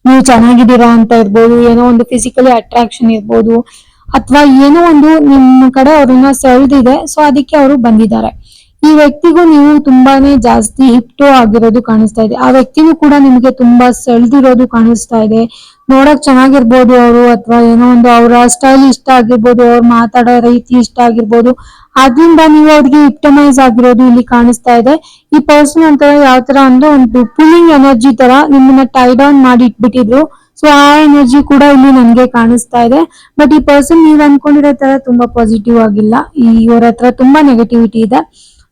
ನೀವು ಚೆನ್ನಾಗಿದ್ದೀರಾ ಅಂತ ಇರ್ಬೋದು, ಏನೋ ಒಂದು ಫಿಸಿಕಲಿ ಅಟ್ರಾಕ್ಷನ್ ಇರ್ಬೋದು, ಅಥವಾ ಏನೋ ಒಂದು ನಿಮ್ಮ ಕಡೆ ಅವ್ರನ್ನ ಸೆಳೆದಿದೆ, ಸೊ ಅದಕ್ಕೆ ಅವರು ಬಂದಿದ್ದಾರೆ. ಈ ವ್ಯಕ್ತಿಗೂ ನೀವು ತುಂಬಾನೇ ಜಾಸ್ತಿ ಹಿಪ್ಟೋ ಆಗಿರೋದು ಕಾಣಿಸ್ತಾ ಇದೆ. ಆ ವ್ಯಕ್ತಿನೂ ಕೂಡ ನಿಮಗೆ ತುಂಬಾ ಸೆಳೆದಿರೋದು ಕಾಣಿಸ್ತಾ ಇದೆ. ನೋಡಕ್ ಚೆನ್ನಾಗಿರ್ಬೋದು ಅವರು, ಅಥವಾ ಏನೋ ಒಂದು ಅವರ ಸ್ಟೈಲ್ ಇಷ್ಟ ಆಗಿರ್ಬೋದು, ಅವ್ರು ಮಾತಾಡೋ ರೀತಿ ಇಷ್ಟ ಆಗಿರ್ಬೋದು, ಅದ್ರಿಂದ ನೀವು ಅವ್ರಿಗೆ ಹಿಪ್ಟಮೈಸ್ ಆಗಿರೋದು ಇಲ್ಲಿ ಕಾಣಿಸ್ತಾ ಇದೆ. ಈ ಪರ್ಸನ್ ಅಂತ ಯಾವ ತರ ಅಂದ್ರೆ ಒಂದು ಪುಲ್ಲಿಂಗ್ ಎನರ್ಜಿ ತರ ನಿಮ್ಮನ್ನ ಟೈ ಡೌನ್ ಮಾಡಿ ಇಟ್ಬಿಟ್ಟಿದ್ರು. ಸೊ ಆ ಎನರ್ಜಿ ಕೂಡ ಇಲ್ಲಿ ನನ್ಗೆ ಕಾಣಿಸ್ತಾ ಇದೆ. ಬಟ್ ಈ ಪರ್ಸನ್ ನೀವ್ ಅನ್ಕೊಂಡಿರೋ ತರ ತುಂಬಾ ಪಾಸಿಟಿವ್ ಆಗಿಲ್ಲ, ಇವ್ರ ಹತ್ರ ತುಂಬಾ ನೆಗೆಟಿವಿಟಿ ಇದೆ.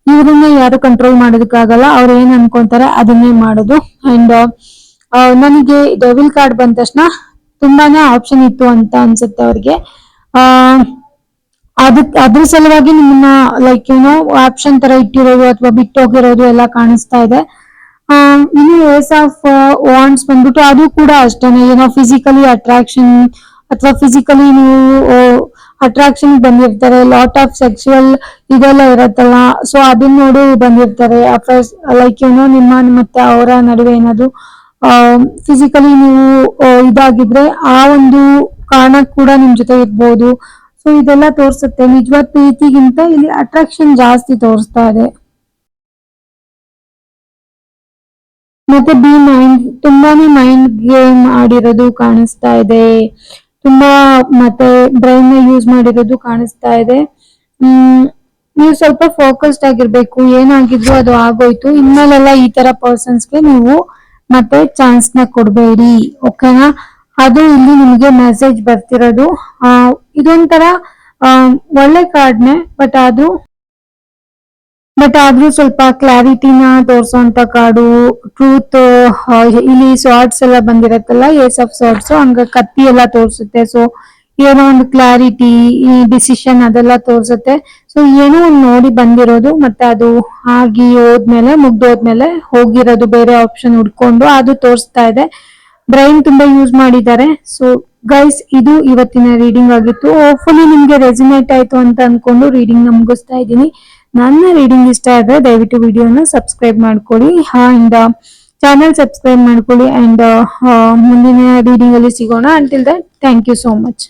ಇವ್ರನ್ನ ಯಾರು ಕಂಟ್ರೋಲ್ ಮಾಡೋದಕ್ಕಾಗಲ್ಲ, ಅವ್ರು ಏನ್ ಅನ್ಕೊಂತಾರೆ ಅದನ್ನೇ ಮಾಡೋದು. ಅಂಡ್ ನನಗೆ ಡೆವಿಲ್ ಕಾರ್ಡ್ ಬಂದ ತಕ್ಷಣ ತುಂಬಾನೇ ಆಪ್ಷನ್ ಇತ್ತು ಅಂತ ಅನ್ಸುತ್ತೆ ಅವ್ರಿಗೆ. ಅದ್ರ ಸಲುವಾಗಿ ನಿಮ್ಮನ್ನ ಲೈಕ್ ಏನೋ ಆಪ್ಷನ್ ತರ ಇಟ್ಟಿರೋದು ಅಥವಾ ಬಿಟ್ಟು ಹೋಗಿರೋದು ಎಲ್ಲ ಕಾಣಿಸ್ತಾ ಇದೆ. ಇನ್ನು ಏಸ್ ಆಫ್ ವಾಂಡ್ಸ್ ಬಂದ್ಬಿಟ್ಟು ಅದು ಕೂಡ ಅಷ್ಟೇನೆ, ಏನೋ ಫಿಸಿಕಲಿ ಅಟ್ರಾಕ್ಷನ್ ಅಥವಾ ಫಿಸಿಕಲಿ ನೀವು ಅಟ್ರಾಕ್ಷನ್ ಬಂದಿರ್ತಾರೆ, ಲಾಟ್ ಆಫ್ ಸೆಕ್ಸುವಲ್ ಇದೆಲ್ಲ ಇರತ್ತಲ್ಲ, ಸೊ ಅದನ್ನ ನೋಡಿ ಬಂದಿರ್ತಾರೆ. ಲೈಕ್ ಏನೋ ನಿಮ್ಮ ಮತ್ತೆ ಅವರ ನಡುವೆ ಏನಾದ್ರು ಫಿಸಿಕಲಿ ನೀವು ಇದಾಗಿದ್ರೆ ಆ ಒಂದು ಕಾರಣ ಕೂಡ ನಿಮ್ ಜೊತೆ ಇರ್ಬೋದು. ಸೊ ಇದೆಲ್ಲ ತೋರ್ಸುತ್ತೆ ನಿಜವಾದ ಪ್ರೀತಿಗಿಂತ ಇಲ್ಲಿ ಅಟ್ರಾಕ್ಷನ್ ಜಾಸ್ತಿ ತೋರಿಸ್ತಾ ಇದೆ. ಮತ್ತೆ ತುಂಬಾನೇ ಮೈಂಡ್ ಗೇಮ್ ಆಡಿರೋದು ಕಾಣಿಸ್ತಾ ಇದೆ, ತುಂಬಾ ಮತ್ತೆ ಬ್ರೈನ್ ನ ಯೂಸ್ ಮಾಡಿರೋದು ಕಾಣಿಸ್ತಾ ಇದೆ. ನೀವು ಸ್ವಲ್ಪ ಫೋಕಸ್ಡ್ ಆಗಿರ್ಬೇಕು, ಏನಾಗಿದ್ರು ಅದು ಆಗೋಯ್ತು, ಇನ್ಮೇಲೆಲ್ಲ ಈ ತರ ಪರ್ಸನ್ಸ್ಗೆ ನೀವು ಮತ್ತೆ ಚಾನ್ಸ್ ನ ಕೊಡ್ಬೇಡಿ, ಓಕೆನಾ? ಅದು ಇಲ್ಲಿ ನಿಮ್ಗೆ ಮೆಸೇಜ್ ಬರ್ತಿರೋದು. ಇದೊಂಥರ ಒಳ್ಳೆ ಕಾರ್ಡ್ನೆ, ಬಟ್ ಆದ್ರೂ ಸ್ವಲ್ಪ ಕ್ಲಾರಿಟಿನ ತೋರ್ಸೋಂತ ಕಾರ್ಡು, ಟ್ರೂತ್. ಇಲ್ಲಿ ಸಾರ್ಟ್ಸ್ ಎಲ್ಲ ಬಂದಿರತ್ತಲ್ಲ, ಏಸ್ ಆಫ್ ಸಾರ್ಟ್ಸ್, ಹಂಗ ಕತ್ತಿ ಎಲ್ಲ ತೋರ್ಸುತ್ತೆ. ಸೊ ಏನೋ ಒಂದು ಕ್ಲಾರಿಟಿ, ಈ ಡಿಸಿಷನ್ ಅದೆಲ್ಲ ತೋರ್ಸುತ್ತೆ. ಸೊ ಏನೋ ಒಂದು ನೋಡಿ ಬಂದಿರೋದು ಮತ್ತೆ ಅದು ಆಗಿ ಹೋದ್ಮೇಲೆ ಮುಗ್ದೋದ್ಮೇಲೆ ಹೋಗಿರೋದು ಬೇರೆ ಆಪ್ಷನ್ ಹುಡ್ಕೊಂಡು ಅದು ತೋರಿಸ್ತಾ ಇದೆ. ಬ್ರೈನ್ ತುಂಬಾ ಯೂಸ್ ಮಾಡಿದ್ದಾರೆ. ಸೊ ಗೈಸ್, ಇದು ಇವತ್ತಿನ ರೀಡಿಂಗ್ ಆಗಿತ್ತು. ಹೋಪ್ಫುಲಿ ನಿಮ್ಗೆ ರೆಸಿನೇಟ್ ಆಯ್ತು ಅಂತ ಅನ್ಕೊಂಡು ರೀಡಿಂಗ್ ನ ಮುಗಿಸ್ತಾ ಇದ್ದೀನಿ. ನನ್ನ ರೀಡಿಂಗ್ ಇಷ್ಟ ಆದ್ರೆ ದಯವಿಟ್ಟು ವಿಡಿಯೋನ ಸಬ್ಸ್ಕ್ರೈಬ್ ಮಾಡ್ಕೊಳ್ಳಿ ಅಂಡ್ ಚಾನೆಲ್ ಸಬ್ಸ್ಕ್ರೈಬ್ ಮಾಡ್ಕೊಳ್ಳಿ ಅಂಡ್ ಮುಂದಿನ ರೀಡಿಂಗ್ ಅಲ್ಲಿ ಸಿಗೋಣ. Until that, thank you so much.